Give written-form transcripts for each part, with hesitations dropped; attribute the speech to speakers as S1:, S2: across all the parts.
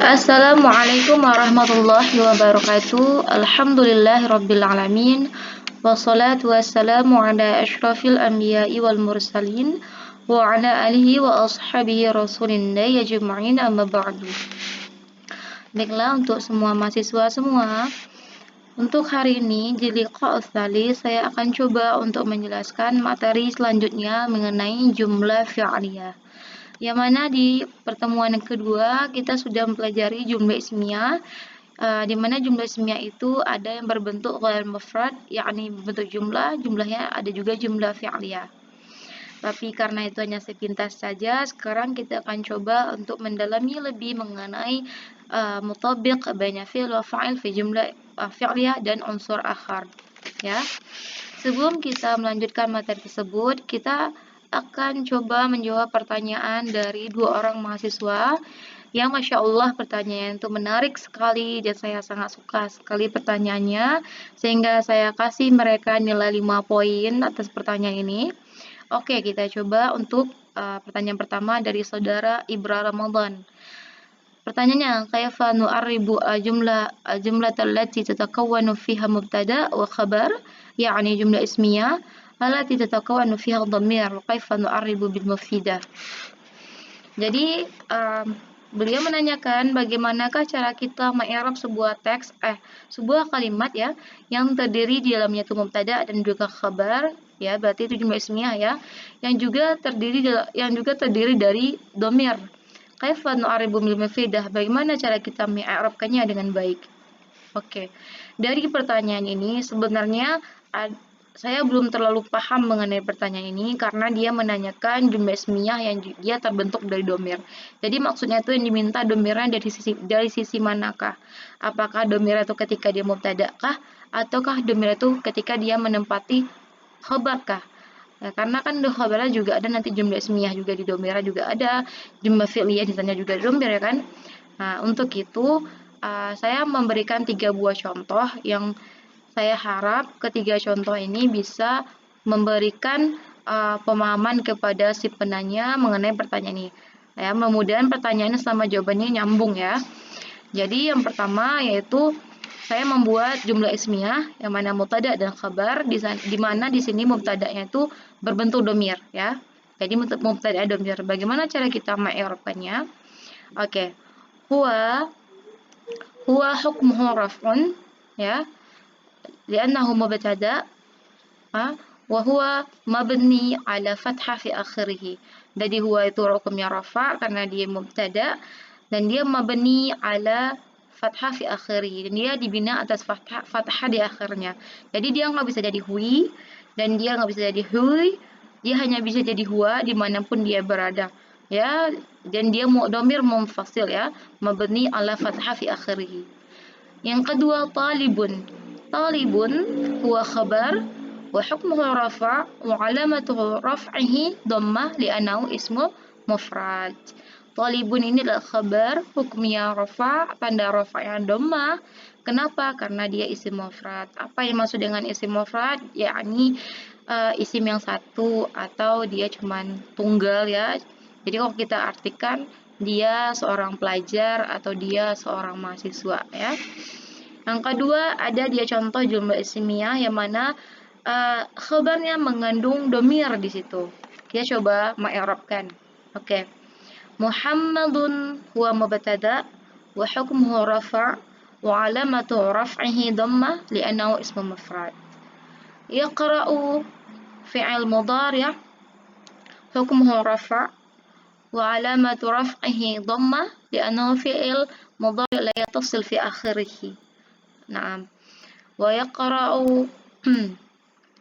S1: Assalamualaikum warahmatullahi wabarakatuh. Alhamdulillahirabbil alamin. Wassalatu wassalamu ala asyrafil anbiya'i wal mursalin wa ala alihi wa ashabihi rasulillah ajma'in amma ba'du. Baiklah untuk semua mahasiswa semua, untuk hari ini di liqa tsali saya akan coba untuk menjelaskan materi selanjutnya mengenai jumlah fi'liyah. Yang mana di pertemuan yang kedua kita sudah mempelajari jumlah ismiyah, di mana jumlah ismiyah itu ada yang berbentuk ghair mufrad, yakni berbentuk jumlahnya ada juga jumlah fi'liyah. Tapi karena itu hanya sepintas saja, sekarang kita akan coba untuk mendalami lebih mengenai mutabiq baina fi'l wa fa'il fi jumlah fi'liyah dan unsur akhar. Ya. Sebelum kita melanjutkan materi tersebut, kita akan coba menjawab pertanyaan dari dua orang mahasiswa yang Masya Allah pertanyaan itu menarik sekali dan saya sangat suka sekali pertanyaannya, sehingga saya kasih mereka nilai 5 poin atas pertanyaan ini. Oke, kita coba untuk pertanyaan pertama dari saudara Ibra Ramadan. Pertanyaannya, kaifa nu'arribu jumlah allati tatakawwanu fiha mubtada wa khabar, yakni jumlah ismiyah allati tatakawwanu fiha dhamir, kaifa nu'arribu bil mufidah. Jadi beliau menanyakan bagaimanakah cara kita mengi'rab sebuah teks sebuah kalimat ya yang terdiri di dalamnya itu mubtada dan juga khabar, ya berarti itu jumlah ismiyah ya, yang juga terdiri dari dhamir. Kaifa nu'arribu bil mufidah, bagaimana cara kita mengi'rabkannya dengan baik. Oke. Dari pertanyaan ini sebenarnya saya belum terlalu paham mengenai pertanyaan ini karena dia menanyakan jumlah ismiyah yang dia terbentuk dari dhamir. Jadi maksudnya itu yang diminta dhamirnya dari sisi manakah? Apakah dhamir itu ketika dia mubtada kah ataukah dhamir itu ketika dia menempati khabar kah? Ya, karena kan di khabarnya juga ada nanti jumlah ismiyah juga di dhamirnya juga ada, jumlah fi'liyah di sana juga di dhamir ya kan? Nah, untuk itu saya memberikan 3 buah contoh yang saya harap ketiga contoh ini bisa memberikan pemahaman kepada si penanya mengenai pertanyaan ini. Ya, mudah-mudahan pertanyaannya sama jawabannya nyambung ya. Jadi yang pertama yaitu saya membuat jumlah ismiyah yang mana mubtada dan khabar di mana di sini mubtada'nya itu berbentuk dhamir ya. Jadi mubtada dhamir. Bagaimana cara kita mengi'rabkannya? Oke. Huwa hukmuhu raf'un ya. Li'annahu mubtada wa huwa mabni ala fathah fi akhirih. Jadi huwa itu hukumnya rafa karena dia mubtada dan dia mabni ala fathah fi akhirih. Dan dia dibina atas fathah di akhirnya. Jadi dia nggak bisa jadi hui dan dia nggak bisa jadi hui. Dia hanya bisa jadi huwa dimanapun dia berada. Ya, dan dia dhamir munfasil ya, mabni ala fathah fi akhirih. Yang kedua talibun. Talibun huwa khabar wa hukmuhu rafa' wa alamatuhu raf'ihi dhammah li'annahu ismu mufrad. Talibun ini adalah khabar, hukumnya rafa', tanda rafa'nya dhammah. Kenapa? Karena dia isim mufrad. Apa yang maksud dengan isim mufrad? Yakni isim yang satu atau dia cuman tunggal ya. Jadi kalau kita artikan dia seorang pelajar atau dia seorang mahasiswa ya. Yang kedua ada dia contoh jumlah ismiyah yang mana khabarnya mengandung dhamir di situ. Kita coba mengi'rabkan. Oke. Muhammadun huwa mubtada wa hukmuhu rafa' wa alamatu raf'ihi dhammah li'annahu ismu mufrad. Yaqra'u fi'il mudhari' hukmuhu rafa' wa alamatu raf'ihi dhammah li'annahu fi'il mudhari' la yattasil fi akhirih. Naam. Wa yaqra'u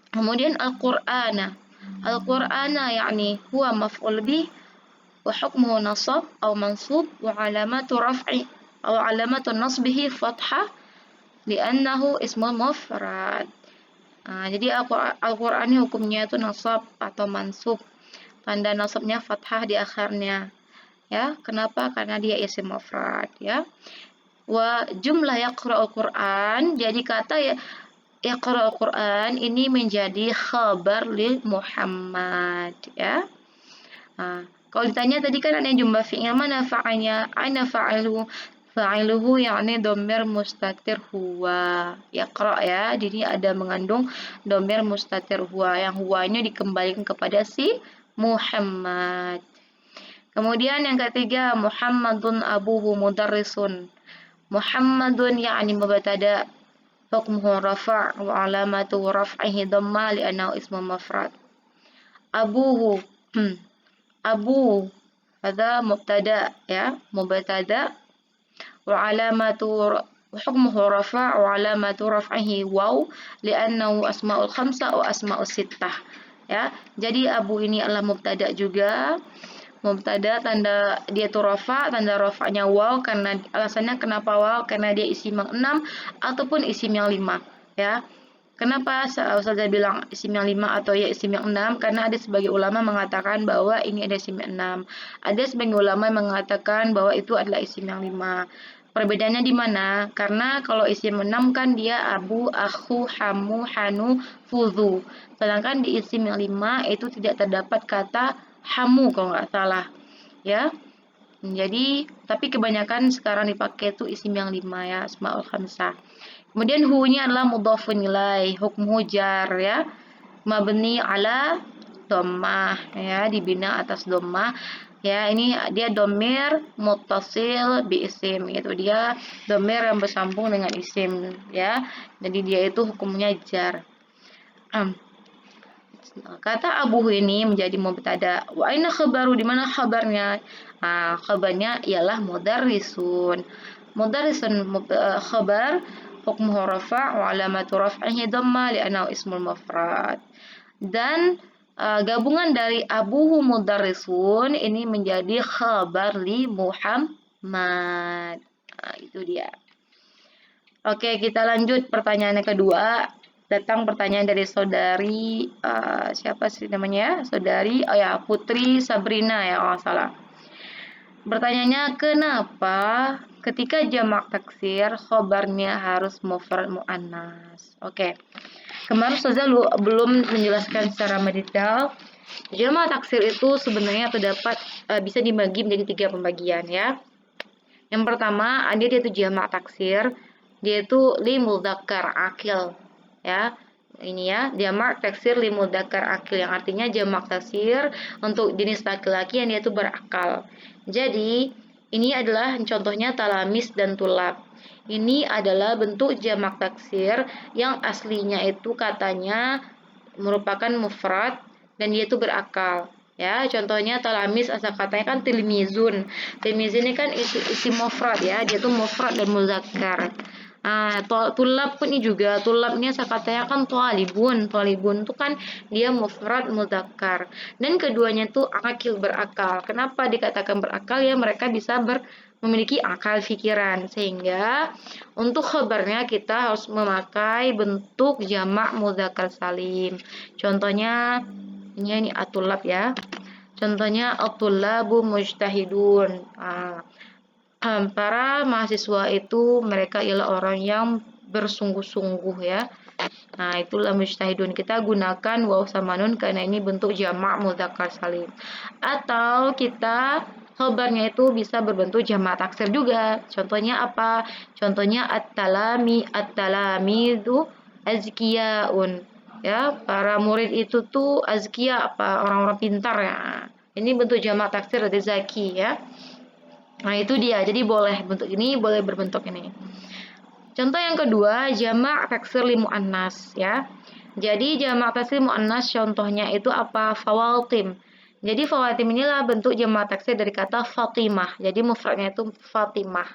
S1: kemudian al-Qur'ana. Al-Qur'ana yakni huwa maf'ul bih wa hukmuhu nasab atau mansub wa alamatu raf'i atau alamatu nasbihi fathah li'annahu ismu mufrad. Jadi Al-Qur'an ini hukumnya itu nasab atau mansub. Tanda nasabnya fathah di akhirnya. Ya, kenapa? Karena dia isim mufrad ya. Wa jumlah yaqra'ul Qur'an, jadi kata ya yaqra'ul Qur'an ini menjadi khabar li Muhammad ya. Kalau ditanya tadi kan ada jumlah fi'il mana fa'ilnya, ana fa'ilu. Fa'iluhu yakni domir mustatir huwa. Yaqra ya. Jadi ada mengandung domir mustatir huwa. Yang huwanya dikembalikan kepada si Muhammad. Kemudian yang ketiga, Muhammadun abuhu mudarrisun. Muhammadun yakni mubtada, hukmuhu rafa' wa alamatu raf'ihi dhamma li'annahu ismu mafrad. Abuhu abu hadza mubtada ya, mubtada wa alamatu hukmuhu rafa' wa alamatu raf'ihi waw li'annahu asma'ul khamsah wa asma'us sittah ya. Jadi abu ini adalah mubtada juga. Mubtada tanda dia itu rafa, tanda rafa'nya waw, karena alasannya kenapa waw, karena dia isim yang 6 ataupun isim yang 5 ya. Kenapa saya bilang isim yang 5 atau ya isim yang 6? Karena ada sebagai ulama mengatakan bahwa ini ada isim yang 6. Ada sebagai ulama mengatakan bahwa itu adalah isim yang 5. Perbedaannya di mana? Karena kalau isim 6 kan dia abu, akhu, hamu, hanu, fudhu. Sedangkan di isim yang 5 itu tidak terdapat kata hamu kalau nggak salah ya. Jadi tapi kebanyakan sekarang dipakai itu isim yang 5 ya, asmaul khamsah. Kemudian hu-nya adalah mudhafun ilaih, hukmu jar ya. Mabni ala dhammah ya, dibina atas dhammah. Ya, ini dia domir muttasil bi isim, yaitu dia domir yang bersambung dengan isim ya. Jadi dia itu hukumnya jar. Kata abuhu ini menjadi mubtada. Wa aina khabaru, di mana khabarnya? Khabarnya ialah mudarrisun. Mudarrisun khabar hukmuhu rafa' wa alamatu raf'ihi dhamma li'annahu ismul mufrad. Dan gabungan dari abuhu mudarrisun ini menjadi khabar li Muhammad. Itu dia. Oke, kita lanjut pertanyaan yang kedua. Datang pertanyaan dari saudari siapa sih namanya? Saudari Putri Sabrina ya, kalau salah. Pertanyaannya, kenapa ketika jamak taksir khobarnya harus mufrad muannas? Oke. Kemarin Ustazah belum menjelaskan secara mendetail. Jamak taksir itu sebenarnya terdapat bisa dibagi menjadi 3 pembagian ya. Yang pertama, ada dia itu jamak taksir, dia itu li mudzakkar akil ya. Ini ya, jamak taksir li mudzakkar akil, yang artinya jamak taksir untuk jenis laki-laki yang dia itu berakal. Jadi, ini adalah contohnya talamis dan tulab. Ini adalah bentuk jamak taksir yang aslinya itu katanya merupakan mufrad dan dia itu berakal. Ya, contohnya talamis asal katanya kan tilmizun. Tilmizun ini kan isim mufrad ya, dia itu mufrad dan muzakkar. Tulab pun ini juga, tulabnya katanya kan talibun. Talibun itu kan dia mufrad muzakkar. Dan keduanya itu akil, berakal. Kenapa dikatakan berakal? Ya mereka bisa memiliki akal pikiran, sehingga untuk khabarnya kita harus memakai bentuk jamak mudzakkar salim. Contohnya ini atulab ya. Contohnya atulabu mujtahidun. Para mahasiswa itu mereka ialah orang yang bersungguh-sungguh ya. Itulah mujtahidun. Kita gunakan waw sama nun karena ini bentuk jamak mudzakkar salim. Atau kita khabarnya itu bisa berbentuk jamak taksir juga. Contohnya apa? Contohnya at-talami itu azkiyaun. Ya, para murid itu tuh azkiya, apa orang-orang pintar ya. Ini bentuk jamak taksir dari zaki ya. Itu dia. Jadi boleh bentuk ini, boleh berbentuk ini. Contoh yang kedua, jamak taksir li muannas ya. Jadi jamak taksir muannas contohnya itu apa? Fawatim. Jadi fawatim inilah bentuk jamak taksir dari kata Fatimah. Jadi mufradnya itu Fatimah.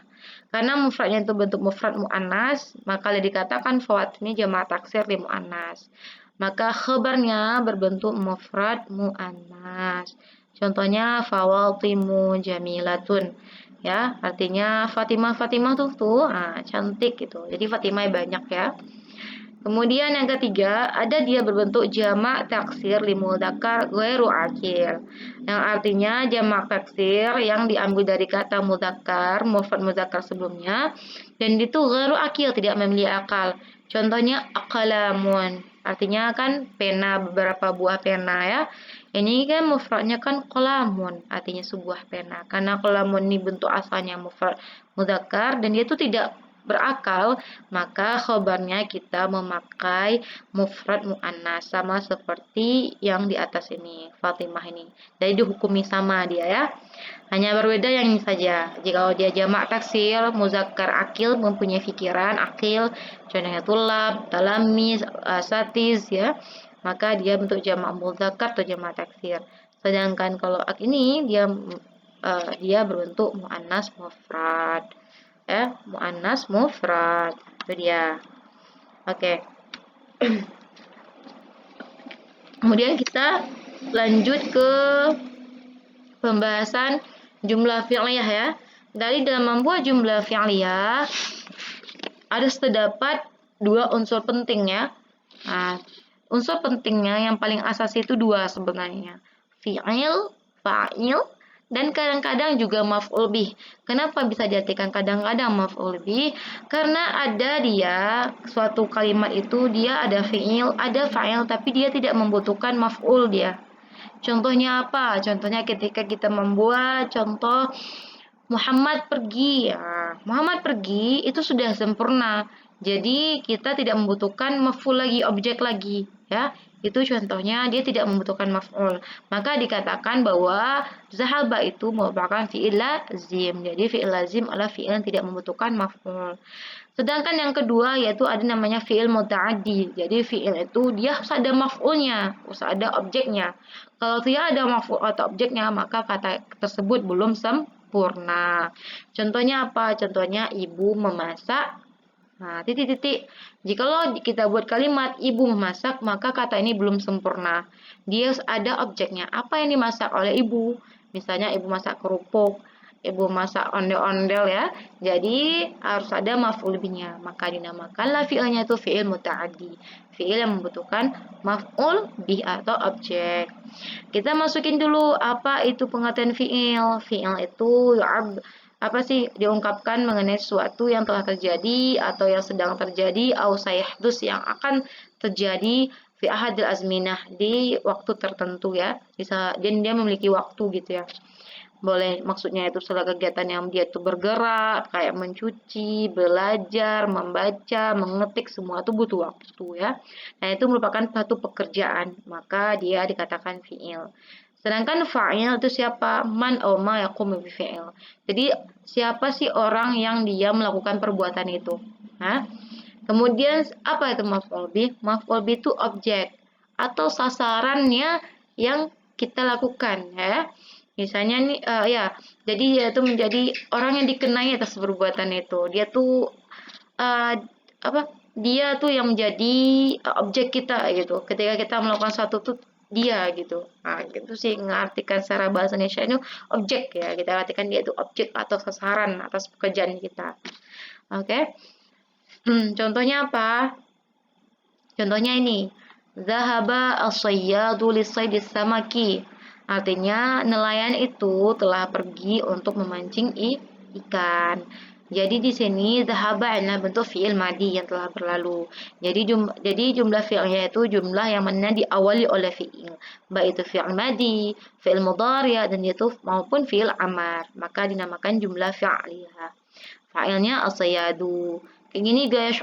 S1: Karena mufradnya itu bentuk mufrad muannas, maka dikatakan fawatim ini jamak taksir li muannas. Maka khabarnya berbentuk mufrad muannas. Contohnya fawatimu jamilatun. Ya, artinya Fatimah tuh cantik gitu. Jadi Fatimah banyak ya. Kemudian yang ketiga, ada dia berbentuk jamak taksir li mudzakkar ghairu akil. Yang artinya jamak taksir yang diambil dari kata mudzakkar, mufrad mudzakkar sebelumnya, dan itu ghairu akil, tidak memiliki akal. Contohnya aqlamun. Artinya kan pena, beberapa buah pena ya. Ini kan mufradnya kan qalamun, artinya sebuah pena. Karena qalamun ini bentuk asalnya mufrad mudzakkar dan dia itu tidak berakal, maka khobarnya kita memakai mufrad muannas sama seperti yang di atas ini, Fatimah ini. Jadi dihukumi sama dia ya. Hanya berbeda yang ini saja. Jika dia jamak taksir, muzakkar akil mempunyai pikiran, akil, contohnya tulab, talamis, satis ya. Maka dia bentuk jamak muzakkar atau jamak taksir. Sedangkan kalau ini dia berbentuk muannas mufrad. Muannas mufrad. Itu dia. Oke. Kemudian kita lanjut ke pembahasan jumlah fi'liyah ya. Dari dalam membuat jumlah fi'liyah ada terdapat dua unsur penting ya. Nah, unsur pentingnya yang paling asasi itu dua sebenarnya. Fi'il, fa'il, dan kadang-kadang juga maf'ul bih. Kenapa bisa diartikan kadang-kadang maf'ul bih? Karena ada dia suatu kalimat itu dia ada fi'il, ada fa'il tapi dia tidak membutuhkan maf'ul dia. Contohnya apa? Contohnya ketika kita membuat contoh Muhammad pergi. Ya, Muhammad pergi itu sudah sempurna. Jadi kita tidak membutuhkan maf'ul lagi, objek lagi, ya. Itu contohnya dia tidak membutuhkan maf'ul. Maka dikatakan bahwa zahaba itu merupakan fi'il lazim. Jadi fi'il lazim adalah fi'il yang tidak membutuhkan maf'ul. Sedangkan yang kedua yaitu ada namanya fi'il muta'addi. Jadi fi'il itu dia harus ada maf'ulnya, harus ada objeknya. Kalau tidak ada maf'ul atau objeknya, maka kata tersebut belum sempurna. Contohnya apa? Contohnya ibu memasak. Nah, titik-titik. Jikalau kita buat kalimat ibu memasak, maka kata ini belum sempurna. Dia harus ada objeknya. Apa yang dimasak oleh ibu? Misalnya ibu masak kerupuk, ibu masak ondel-ondel ya. Jadi harus ada maf'ul bihnya. Maka dinamakanlah fi'ilnya itu fi'il muta'addi. Fi'il yang membutuhkan maf'ul bih atau objek. Kita masukin dulu apa itu pengertian fi'il. Fi'il itu apa sih diungkapkan mengenai sesuatu yang telah terjadi atau yang sedang terjadi au sayahdus yang akan terjadi fi ahadil azminah di waktu tertentu ya. Bisa dan dia memiliki waktu gitu ya. Boleh maksudnya itu segala kegiatan yang dia itu bergerak kayak mencuci, belajar, membaca, mengetik semua itu butuh waktu ya. Nah, itu merupakan satu pekerjaan, maka dia dikatakan fi'il. Sedangkan fa'il itu siapa? Man aw ma yaqumu bi fi'il. Jadi siapa sih orang yang dia melakukan perbuatan itu? Nah, kemudian apa itu maf'ul bih? Maf'ul bih itu objek atau sasarannya yang kita lakukan ya. Misalnya nih ya, jadi dia itu menjadi orang yang dikenai atas perbuatan itu. Dia tuh uh, apa? Dia tuh yang menjadi objek kita gitu. Ketika kita melakukan satu tuh dia gitu. Nah, itu sih mengartikan secara bahasa Indonesia itu objek ya. Kita artikan dia itu objek atau sasaran atas pekerjaan kita. Oke. Okay? Contohnya apa? Contohnya ini. Zahaba as-sayyadu lis-saydis samaki. Artinya nelayan itu telah pergi untuk memancing ikan. Jadi di sini zahaba adalah bentuk fi'il madi yang telah berlalu. Jadi jumlah fi'ilnya itu jumlah yang mana diawali oleh fi'il. Baik itu fi'il madi, fi'il mudhari' dan itu maupun fi'il amar. Maka dinamakan jumlah fi'liyah. Fa'ilnya as-sayyadu. Kayak gini guys,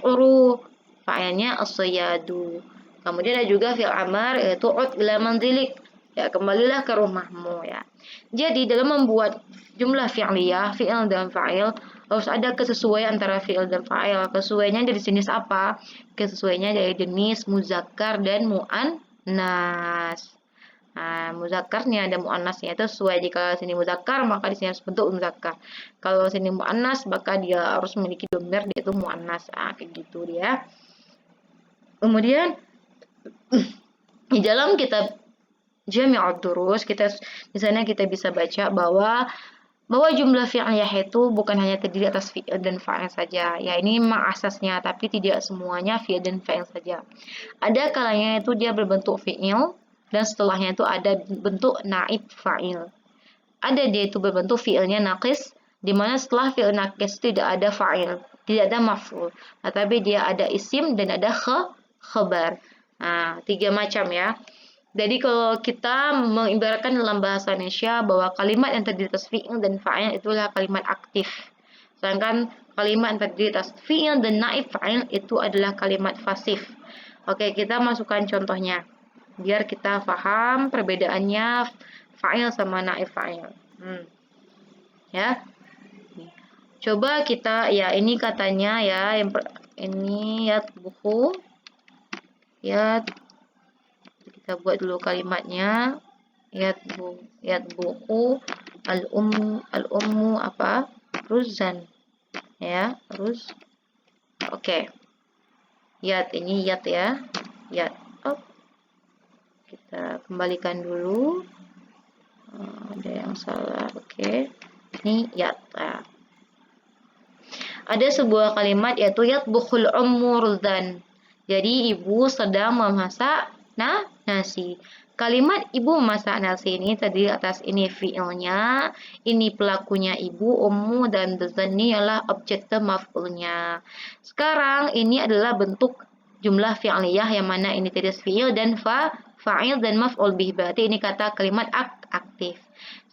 S1: fa'ilnya as-sayyadu. Kemudian ada juga fi'il amar yaitu ud ila manzilik. Ya, kembalilah ke rumahmu ya. Jadi dalam membuat jumlah fi'liyah, fi'il dan fa'il harus ada kesesuaian antara fi'il dan fa'il. Kesesuaiannya dari jenis apa? Kesesuaiannya dari jenis muzakkar dan muannas. Nah, muzakkarnya ada muannasnya itu sesuai. Jika sini muzakkar maka di sini harus bentuk muzakkar. Kalau sini muannas maka dia harus memiliki dhamir dia itu muannas. Kayak gitu dia. Kemudian di dalam kitab Jami'ud Durus di sana kita bisa baca bahwa jumlah fi'liyah itu bukan hanya terdiri atas fi'il dan fa'il saja. Ya, ini memang asasnya, tapi tidak semuanya fi'il dan fa'il saja. Ada kalanya itu dia berbentuk fi'il dan setelahnya itu ada bentuk naib fa'il. Ada dia itu berbentuk fi'ilnya naqis, di mana setelah fi'il naqis tidak ada fa'il, tidak ada maf'ul. Tapi dia ada isim dan ada khabar. Nah, tiga macam ya. Jadi kalau kita mengibaratkan dalam bahasa Indonesia bahwa kalimat yang terdiri atas fi'il dan fa'il itulah kalimat aktif. Sedangkan kalimat yang terdiri atas fi'il dan naib fa'il itu adalah kalimat pasif. Oke, kita masukkan contohnya biar kita paham perbedaannya fa'il sama naib fa'il. Ya. Coba kita ya ini katanya ya ini buku ya kita buat dulu kalimatnya buku al ummu apa ruzan ya oke ini ya kita kembalikan dulu. Ada yang salah. Oke. Ini nah. Ada sebuah kalimat yaitu yatbukhul ummu ruzan. Jadi ibu sedang memasak nasi. Kalimat ibu memasak nasi ini terdiri atas ini fi'ilnya, ini pelakunya ibu, ummu, dan ruzan ini adalah objek maf'ulnya. Sekarang ini adalah bentuk jumlah fi'liyah yang mana ini tadi fi'il dan fa'il dan maf'ul bih. Berarti ini kata kalimat aktif.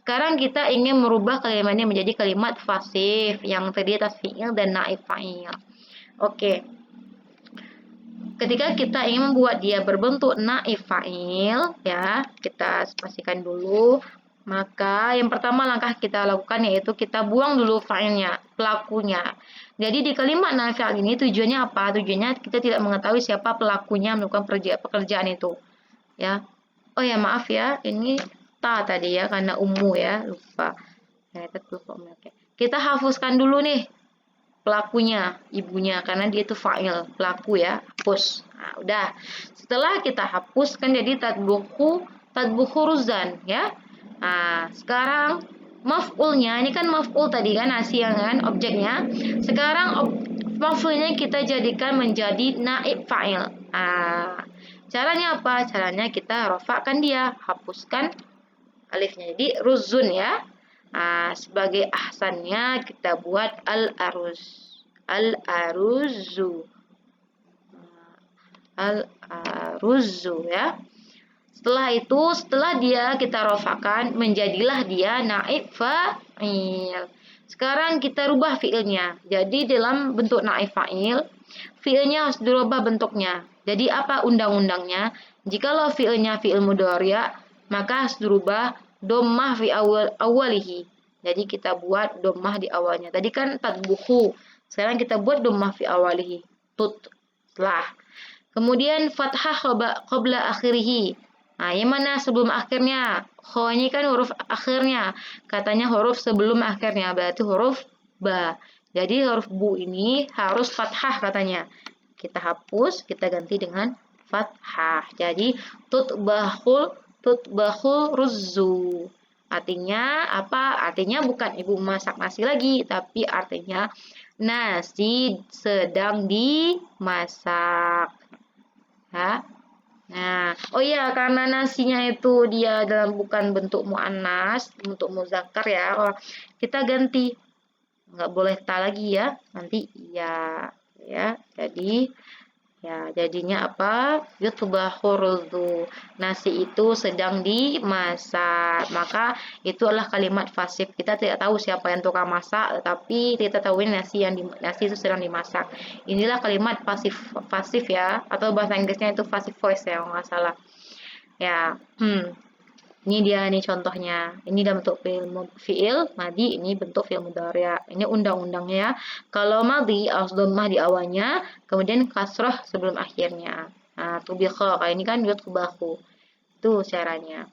S1: Sekarang kita ingin merubah kalimatnya menjadi kalimat pasif yang terdiri atas fi'il dan naib fa'il. Oke. Ketika kita ingin membuat dia berbentuk naib fa'il, ya, kita pastikan dulu. Maka yang pertama langkah kita lakukan yaitu kita buang dulu fa'ilnya, pelakunya. Jadi di kalimat naib fa'il ini tujuannya apa? Tujuannya kita tidak mengetahui siapa pelakunya melakukan pekerjaan itu. Ya. Oh ya, maaf ya, ini tadi ya karena ummu ya lupa. Kita hapuskan dulu nih pelakunya ibunya karena dia itu fa'il pelaku ya hapus. Nah, udah setelah kita hapuskan jadi tadbuhu ruzan ya. Nah sekarang maf'ulnya ini kan maf'ul tadi kan nasi yang kan objeknya. Sekarang maf'ulnya kita jadikan menjadi naib fa'il. Nah, caranya apa? Caranya kita rofakkan dia, hapuskan alifnya jadi ruzun ya. Nah, sebagai ahsannya kita buat al-aruzu ya. Setelah dia kita rofakan menjadilah dia naib fa'il. Sekarang kita rubah fiilnya. Jadi dalam bentuk naib fa'il, fiilnya harus dirubah bentuknya. Jadi apa undang-undangnya? Jikalau fiilnya fiil mudhari', maka harus dirubah dhammah fi awalihi. Jadi kita buat dhammah di awalnya. Tadi kan tadbuhu. Sekarang kita buat dhammah fi awalihi. Setelah. Kemudian fathah qabla akhirih. Nah, yang mana sebelum akhirnya? Kho ini kan huruf akhirnya. Katanya huruf sebelum akhirnya. Berarti huruf ba. Jadi huruf bu ini harus fathah katanya. Kita hapus, kita ganti dengan fathah. Jadi tutbahul ruzzu. Artinya apa? Artinya bukan ibu masak nasi lagi, tapi artinya nasi sedang dimasak. Ya. Nah, oh iya karena nasinya itu dia dalam bukan bentuk muannas, bentuk muzakkar ya. Kita ganti. Nggak boleh ta lagi ya. Nanti ya. Jadi ya, jadinya apa? Yutbahu rudhu. Nasi itu sedang dimasak. Maka itu adalah kalimat pasif. Kita tidak tahu siapa yang tukang masak, tetapi kita tahu nasi itu sedang dimasak. Inilah kalimat pasif ya, atau bahasa Inggrisnya itu passive voice ya, kalau nggak salah. Ya, ini dia nih contohnya. Ini dalam bentuk fi'il madi, ini bentuk fi'il mudhari'. Ini undang-undangnya ya. Kalau madi harus dhammah di awalnya, kemudian kasrah sebelum akhirnya. Nah, tubikha kayak ini kan yutbahu. Itu caranya.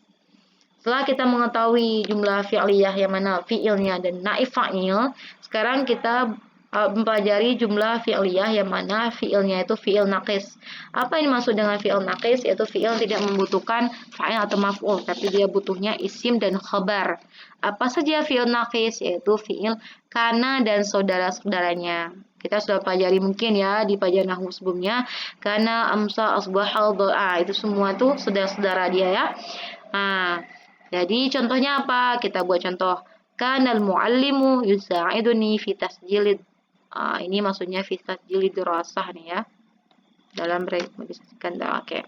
S1: Setelah kita mengetahui jumlah fi'liyah yang mana fi'ilnya dan naib fa'il, sekarang kita mempelajari jumlah fi'liyah yang mana fi'ilnya itu fi'il naqis. Apa yang dimaksud dengan fi'il naqis? Yaitu fi'il tidak membutuhkan fa'il atau maf'ul, tapi dia butuhnya isim dan khabar. Apa saja fi'il naqis? Yaitu fi'il kana dan saudara-saudaranya. Kita sudah pelajari mungkin ya di pelajaran nahwu sebelumnya. Kana, amsa, asbahal, doa. Itu semua tuh saudara-saudara dia ya. Nah, jadi contohnya apa? Kita buat contoh. Kanal muallimu yusa'iduni fi tasjilid. Ini maksudnya fi tasjilid dirasah nih ya. Dalam merealisasikan oke.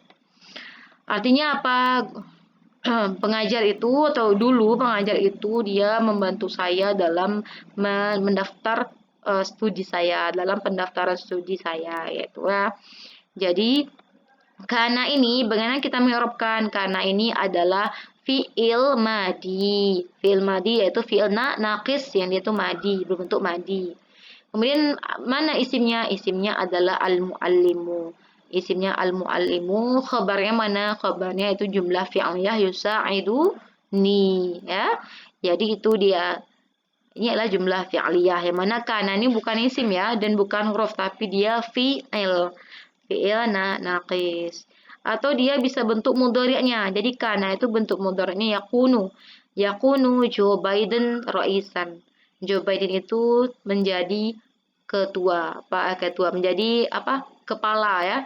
S1: Artinya apa? Pengajar itu atau dulu pengajar itu dia membantu saya dalam mendaftar studi saya, dalam pendaftaran studi saya yaitu ya. Jadi karena ini bagaimana kita mengi'rabkan? Karena ini adalah fi'il madi. Fi'il madi yaitu fi'il naqis yang dia itu madi, berbentuk madi. Kemudian mana isimnya? Isimnya adalah al-muallimu. Isimnya al-muallimu, khabarnya mana? Khabarnya itu jumlah fi'liyah yusa'iduni ya. Jadi itu dia. Ini adalah jumlah fi'liyah yang mana kana ini bukan isim ya dan bukan huruf tapi dia fi'il. Fi'il naqis. Atau dia bisa bentuk mudhari'nya. Jadi kana itu bentuk mudhari'nya yakunu. Yakunu Joe Biden raisan. Joe Biden itu menjadi ketua, ketua menjadi apa? Kepala ya.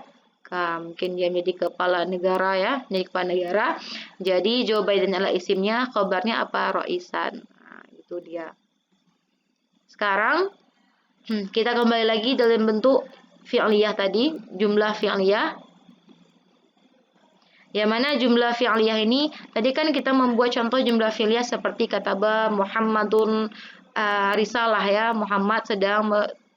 S1: Mungkin dia menjadi kepala negara ya, menjadi kepala negara. Jadi Joe Biden adalah isimnya, kabarnya apa? Raisan. Nah, itu dia. Sekarang kita kembali lagi dalam bentuk fi'liyah tadi, jumlah fi'liyah. Yang mana jumlah fi'liyah ini, tadi kan kita membuat contoh jumlah fi'liyah seperti kataba Muhammadun risalah ya, Muhammad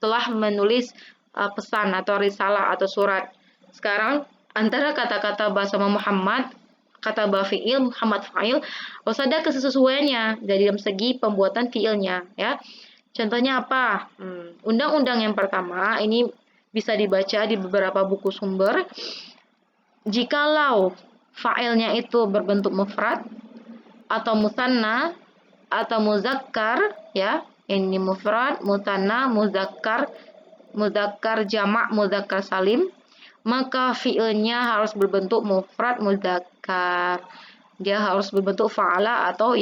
S1: telah menulis pesan atau risalah atau surat. Sekarang antara kata-kata sama Muhammad, kata fi'il, Muhammad fa'il, harus ada kesesuaiannya dari dalam segi pembuatan fi'ilnya ya. Contohnya apa? Undang-undang yang pertama ini bisa dibaca di beberapa buku sumber. Jikalau fa'ilnya itu berbentuk mufrad atau musanna atau muzakkar ya, ini mufrad, musanna, muzakkar jamak, muzakkar salim, maka fi'ilnya harus berbentuk mufrad muzakkar. Dia harus berbentuk fa'ala atau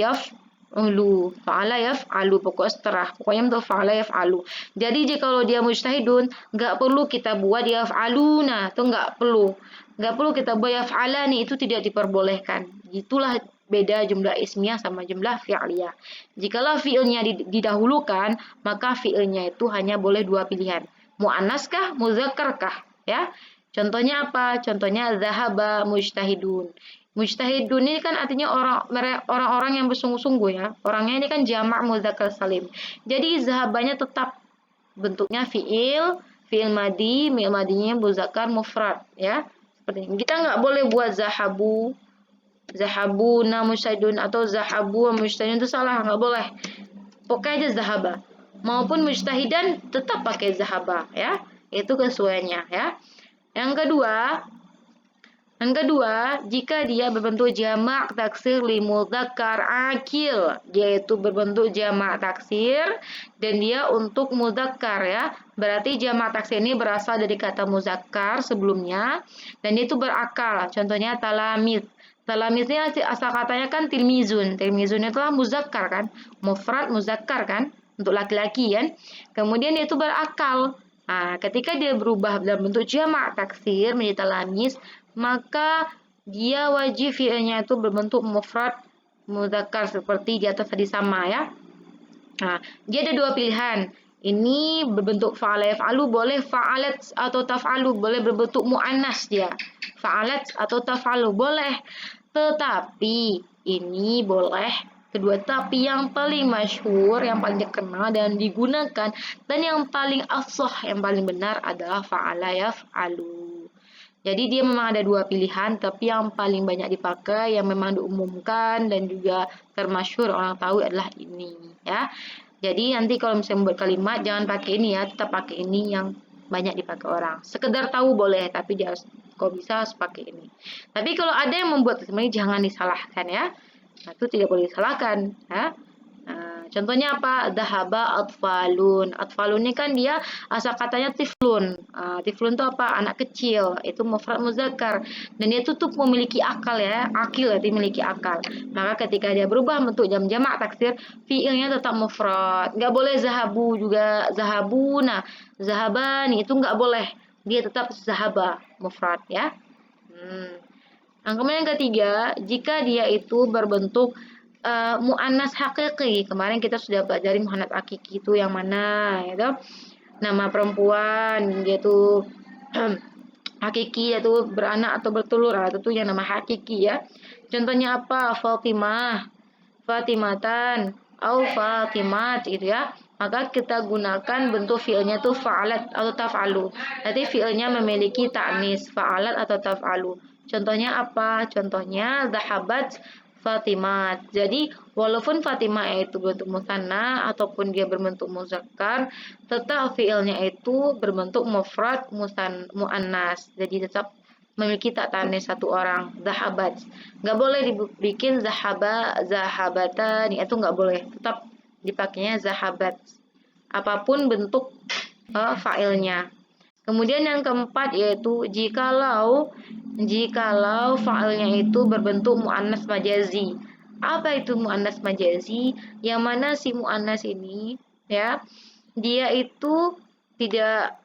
S1: fa'ala yaf'alu, pokoknya bentuk fa'ala yaf'alu. Jadi kalau dia mujtahidun nggak perlu kita buat yaf'aluna, itu nggak perlu kita buat yaf'alani, itu tidak diperbolehkan. Itulah beda jumlah ismiyah sama jumlah fi'liyah. Jikalau fi'ilnya didahulukan, maka fi'ilnya itu hanya boleh dua pilihan, mu'annas kah, muzakkar kah ya. Contohnya apa? Contohnya zahaba mujtahidun. Mujtahidun ini kan artinya orang-orang yang bersungguh-sungguh ya. Orangnya ini kan jamak mudzakkar salim. Jadi zahabanya tetap bentuknya fi'il madinya muzakkar mufrad ya. Seperti ini. Kita nggak boleh buat zahabuna mujtahidun atau zahabu mujtahidun, itu salah, nggak boleh. Pokoknya aja zahaba. Maupun mujtahidan tetap pakai zahaba ya. Itu kesesuaiannya ya. Yang kedua, jika dia berbentuk jamak taksir li mudzakkar akil, dia itu berbentuk jamak taksir dan dia untuk mudzakkar ya. Berarti jamak taksir ini berasal dari kata muzakkar sebelumnya dan itu berakal. Contohnya talamid. Talamid ini asal katanya kan tilmizun. Tilmizun itu muzakkar kan, mufrad muzakkar kan, untuk laki-laki kan. Kemudian dia itu berakal. Nah, ketika dia berubah dalam bentuk jamak taksir menjadi talamis, maka dia wajib fi'ilnya itu berbentuk mufrad mudzakkar seperti di atas tadi sama ya. Nah, dia ada dua pilihan. Ini berbentuk fa'ala yaf'alu, boleh fa'alat atau taf'alu, boleh berbentuk mu'annas dia. Fa'alat atau taf'alu boleh. Tetapi ini boleh kedua, tapi yang paling masyhur, yang paling dikenal dan digunakan dan yang paling ashah, yang paling benar adalah fa'ala yaf'alu. Jadi dia memang ada dua pilihan, tapi yang paling banyak dipakai, yang memang diumumkan dan juga termasyhur orang tahu adalah ini ya. Jadi nanti kalau misalnya membuat kalimat jangan pakai ini ya, tetap pakai ini yang banyak dipakai orang. Sekedar tahu boleh, tapi dia harus, kalau bisa harus pakai ini. Tapi kalau ada yang membuat seperti ini jangan disalahkan ya. Nah, itu tidak boleh disalahkan ya. Contohnya apa? Dhahaba atfalun. Atfalun ini kan dia asal katanya tiflun. Tiflun itu apa? Anak kecil. Itu mufrad muzakkar. Dan dia tuh memiliki akal ya. Akil berarti memiliki akal. Maka ketika dia berubah bentuk jamak taksir, fiilnya tetap mufrad. Nggak boleh zahabu juga. Zahabuna. Zahabani. Itu nggak boleh. Dia tetap zahaba. Mufrad ya. Nah, kemudian yang ketiga, jika dia itu berbentuk mu'annas hakiki. Kemarin kita sudah pelajari mu'annas hakiki itu yang mana, gitu. Nama perempuan, dia itu hakiki yaitu beranak atau bertelur, itu tuh yang nama hakiki ya. Contohnya apa? Fatimah, Fatimatan, au Fatimat gitu ya. Maka kita gunakan bentuk fiilnya tuh fa'alat atau taf'alu. Nanti fiilnya memiliki ta'nis, fa'alat atau taf'alu. Contohnya apa? Contohnya zahabat Fatimat. Jadi walaupun Fatimah itu bentuk musanna ataupun dia berbentuk muzakkar, tetap fiilnya itu berbentuk mufrad muannas. Jadi tetap memiliki tak tanis satu orang. Zahabat. Nggak boleh dibikin zahabatan, itu nggak boleh. Tetap dipakainya zahabat. Apapun bentuk failnya. Kemudian yang keempat yaitu jikalau fa'ilnya itu berbentuk muannas majazi. Apa itu muannas majazi? Yang mana si muannas ini ya, dia itu tidak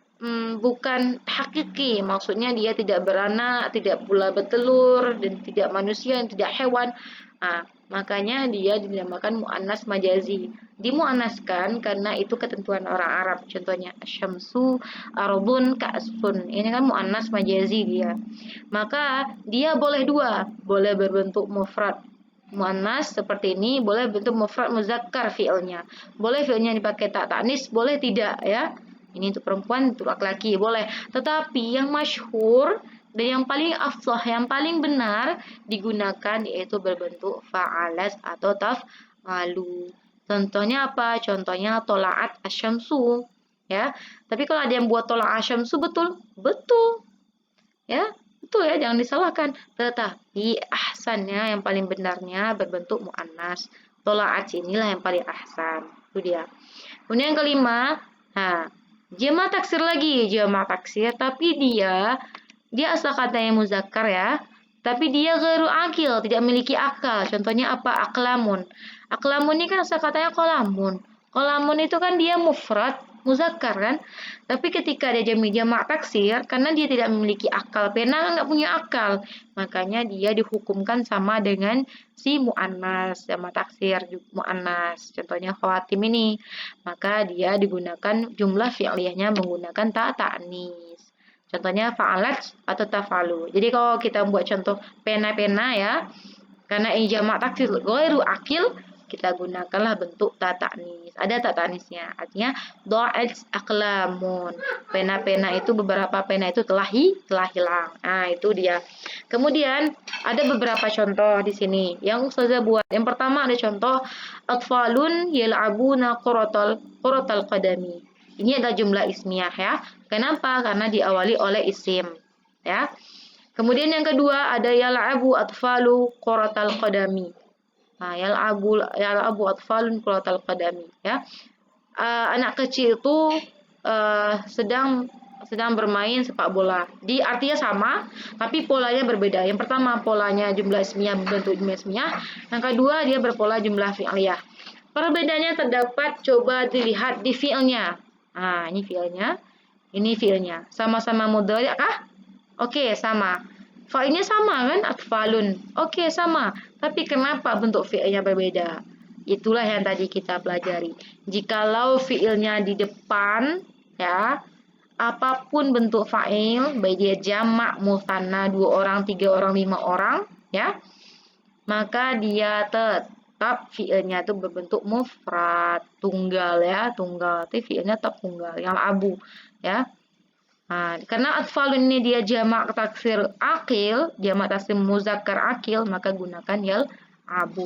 S1: bukan hakiki, maksudnya dia tidak beranak, tidak pula bertelur, dan tidak manusia, dan tidak hewan. Nah, makanya dia dinamakan muannas majazi. Dimuannaskan karena itu ketentuan orang Arab. Contohnya syamsu, arbun, ka'sun. Ini kan muannas majazi dia. Maka dia boleh dua, boleh berbentuk mufrad muannas seperti ini, boleh bentuk mufrad muzakkar fiilnya. Boleh fiilnya dipakai tak tanis, boleh tidak ya. Ini untuk perempuan, untuk laki-laki boleh. Tetapi yang masyhur dan yang paling afsah, yang paling benar digunakan yaitu berbentuk fa'alas atau taf'alu. Contohnya apa? Contohnya tola'at asyamsu ya. Tapi kalau ada yang buat tola'at asyamsu betul? Betul. Ya, betul ya, jangan disalahkan. Tetapi ahsannya yang paling benarnya berbentuk muannas. Tola'at inilah yang paling ahsan. Itu dia. Kemudian yang kelima, nah, jamak taksir lagi, jamak taksir, tapi dia asal katanya muzakkar ya, tapi dia ghairu akil, tidak memiliki akal. Contohnya apa? Aklamun. Aklamun ini kan asal katanya kolamun. Kolamun itu kan dia mufrad, muzakkar kan. Tapi ketika dia jamak taksir, karena dia tidak memiliki akal, pena kan nggak punya akal, makanya dia dihukumkan sama dengan si muannas, jamak taksir muannas. Contohnya khawatim ini, maka dia digunakan jumlah fi'liyahnya menggunakan ta ta'nis. Contohnya fa'alat atau tafalu. Jadi kalau kita buat contoh pena-pena ya, karena ini jamak taksir ghairu akil, kita gunakanlah bentuk ta ta'nis. Ada ta ta'nisnya. Artinya dha'at aqlamun. Pena-pena itu beberapa pena itu telah hilang. Nah, itu dia. Kemudian ada beberapa contoh di sini yang Ustazah buat. Yang pertama ada contoh atfalun yal'abuna quratal qadami. Ini adalah jumlah ismiyah ya. Kenapa? Karena diawali oleh isim ya. Kemudian yang kedua ada yal'abu atfalu quratal qadami. Nah, yal'abu atfalun quratal qadami ya. Anak kecil itu sedang bermain sepak bola. Artinya sama, tapi polanya berbeda. Yang pertama polanya jumlah ismiyah bentuk jumlah ismiyah. Yang kedua dia berpola jumlah fi'liyah. Perbedaannya terdapat, coba dilihat di fi'ilnya. Nah, ini fi'ilnya. Ini fi'ilnya. Sama-sama mudhari' kah? Oke, sama. Fa'ilnya sama kan? Atfalun. Oke, sama. Tapi kenapa bentuk fi'ilnya berbeda? Itulah yang tadi kita pelajari. Jikalau fi'ilnya di depan, ya, apapun bentuk fa'il, baik dia jamak, musanna, 2 orang, 3 orang, 5 orang, ya, maka dia tetap fi'ilnya itu berbentuk mufrad, tunggal ya, tunggal. Tapi fi'ilnya tetap tunggal, yang abu, ya. Nah, karena atfalun ini dia jamak taksir akil, jamak taksir muzakkar akil, maka gunakan yal abu.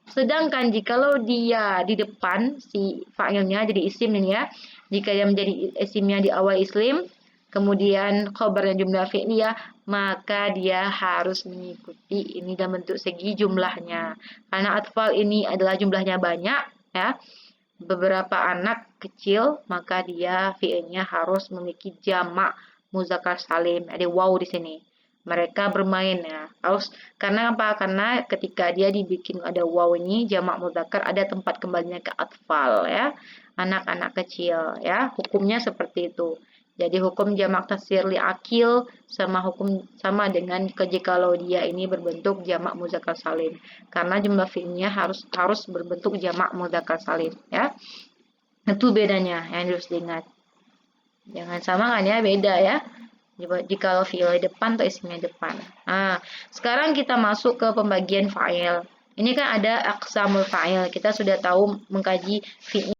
S1: Sedangkan jikalau dia di depan si fa'ilnya jadi isim ini ya, jika dia menjadi isimnya di awal isim, kemudian khabarnya jumlah fi'liyah, maka dia harus mengikuti ini dalam bentuk segi jumlahnya. Karena atfal ini adalah jumlahnya banyak ya, beberapa anak kecil, maka dia fi'ilnya harus memiliki jamak muzakkar salim. Ada waw di sini. Mereka bermain ya. Harus karena apa? Karena ketika dia dibikin ada waw ini jamak muzakkar, ada tempat kembalinya ke atfal ya. Anak-anak kecil ya. Hukumnya seperti itu. Jadi hukum jamak taksir li akil sama dengan jikalau dia ini berbentuk jamak muzakkar salim. Karena jumlah fi'ilnya harus berbentuk jamak muzakkar salim ya. Itu bedanya yang harus diingat. Jangan sama kan ya, beda ya. Jika fi'il depan atau isimnya depan. Nah, sekarang kita masuk ke pembagian fa'il. Ini kan ada aqsamul fa'il. Kita sudah tahu mengkaji fi'il